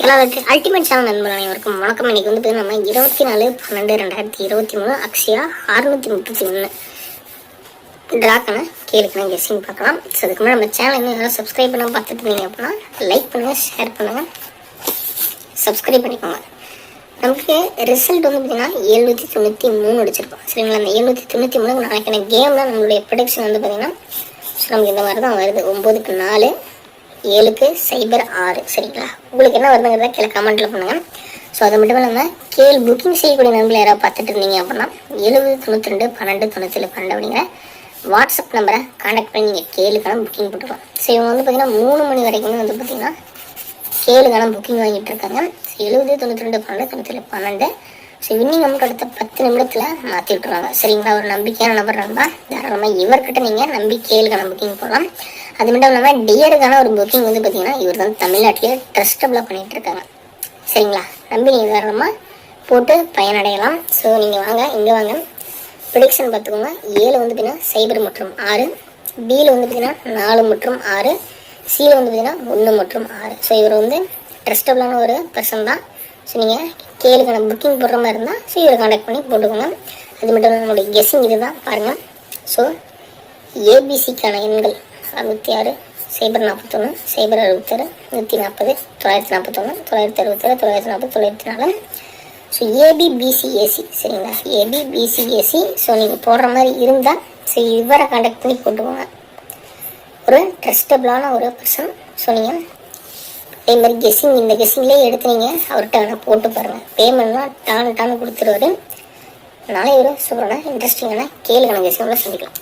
எல்லாருக்கு ultimate channel நண்பர்கள் அனைவருக்கும் வணக்கம். இன்னைக்கு வந்து நம்ம 24/12/2023 அக்ஷயா 631 டிராக்கான கேளுக்கான கெஸ்ஸிங் பார்க்கலாம். ஸோ அதுக்கு முன்னாடி நம்ம சேனல் இன்னும் யாரும் சப்ஸ்கிரைப் பண்ண பார்த்துட்டு இருந்தீங்க அப்படின்னா லைக் பண்ணுங்கள், ஷேர் பண்ணுங்கள், சப்ஸ்கிரைப் பண்ணிக்கோங்க. நமக்கு ரிசல்ட் வந்து பார்த்தீங்கன்னா 793 அடிச்சிருக்கோம். சரிங்களா? அந்த 793 நாளைக்கான கேம் தான் நம்மளுடைய ப்ரொடக்ஷன் வந்து பார்த்தீங்கன்னா நமக்கு இந்த மாதிரி தான் வருது. 9க்கு 4 7க்கு 06. சரிங்களா? உங்களுக்கு என்ன வருதுங்கிறத கீழே கமெண்ட்டில் பண்ணுங்கள். ஸோ அது மட்டும் இல்லாமல் கேள் புக்கிங் செய்யக்கூடிய நண்பர்கள் யாராவது பார்த்துட்டு இருந்தீங்க அப்படின்னா 7092 12 97 12 அப்படிங்கிற வாட்ஸ்அப் நம்பரை கான்டாக்ட் பண்ணி நீங்கள் கேளுக்கான புக்கிங் போட்டுக்கலாம். ஸோ இவங்க வந்து பார்த்தீங்கன்னா 3 மணி வரைக்கும் வந்து பார்த்தீங்கன்னா கேளுக்கான புக்கிங் வாங்கிட்டு இருக்காங்க. 7092 12 97 12. ஸோ வின்னிங் அமௌண்ட் அடுத்த 10 நிமிடத்தில் மாற்றி விட்டுருவாங்க. சரிங்களா? ஒரு நம்பிக்கையான நபர் நண்பா, தாராளமாக இவர்கிட்ட நீங்கள் நம்பி கேளுக்கான புக்கிங் போடலாம். அது மட்டும் இல்லாமல் டியருக்கான ஒரு புக்கிங் வந்து பார்த்தீங்கன்னா இவர் தான் தமிழ்நாட்டிலேயே ட்ரஸ்டபுளாக பண்ணிகிட்டு இருக்காங்க. சரிங்களா? நம்பி நீங்கள் தாராளமாக போட்டு பயனடையலாம். ஸோ நீங்கள் வாங்க, இங்கே வாங்க. ப்ரிடிக்ஷன் பார்த்துக்கோங்க. 7 வந்து பார்த்தீங்கன்னா 0 மற்றும் 6, பியில் வந்து பார்த்தீங்கன்னா 4 மற்றும் 6, சியில் வந்து பார்த்தீங்கன்னா 1 மற்றும் 6. ஸோ இவர் வந்து ட்ரஸ்டபுளான ஒரு பர்சன் தான். ஸோ நீங்கள் கேளுக்கான புக்கிங் போடுற மாதிரி இருந்தால் ஸோ இவரை கான்டாக்ட் பண்ணி போட்டுக்கோங்க. அது மட்டும் இல்லாமல் நம்மளுடைய கெஸ்ஸிங் இது தான் பாருங்கள். ஸோ ஏபிசிக்கான எண்கள் 66 041 066 140 941 967 940 904. ஸோ ஏபிபிசிஏசி. சரிங்களா? ஏபிபிசிஏசி. ஸோ நீங்கள் போடுற மாதிரி இருந்தால் ஸோ இவரை கான்டாக்ட் பண்ணி போட்டுக்கோங்க. ஒரு ட்ரஸ்டபுளான ஒரு பர்சன். ஸோ நீங்கள் அதே மாதிரி கெஸ்ஸிங் இந்த கெஸ்ஸிங்லேயே எடுத்து நீங்கள் அவர்கிட்ட வேணால் போட்டு பாருங்கள். பேமெண்ட்லாம் டான்னு கொடுத்துருவாரு. நாளை ஒரு சூப்பரான இன்ட்ரெஸ்டிங்கான கேளுக்கான கெஸ்ஸிங்கோட சந்திக்கலாம்.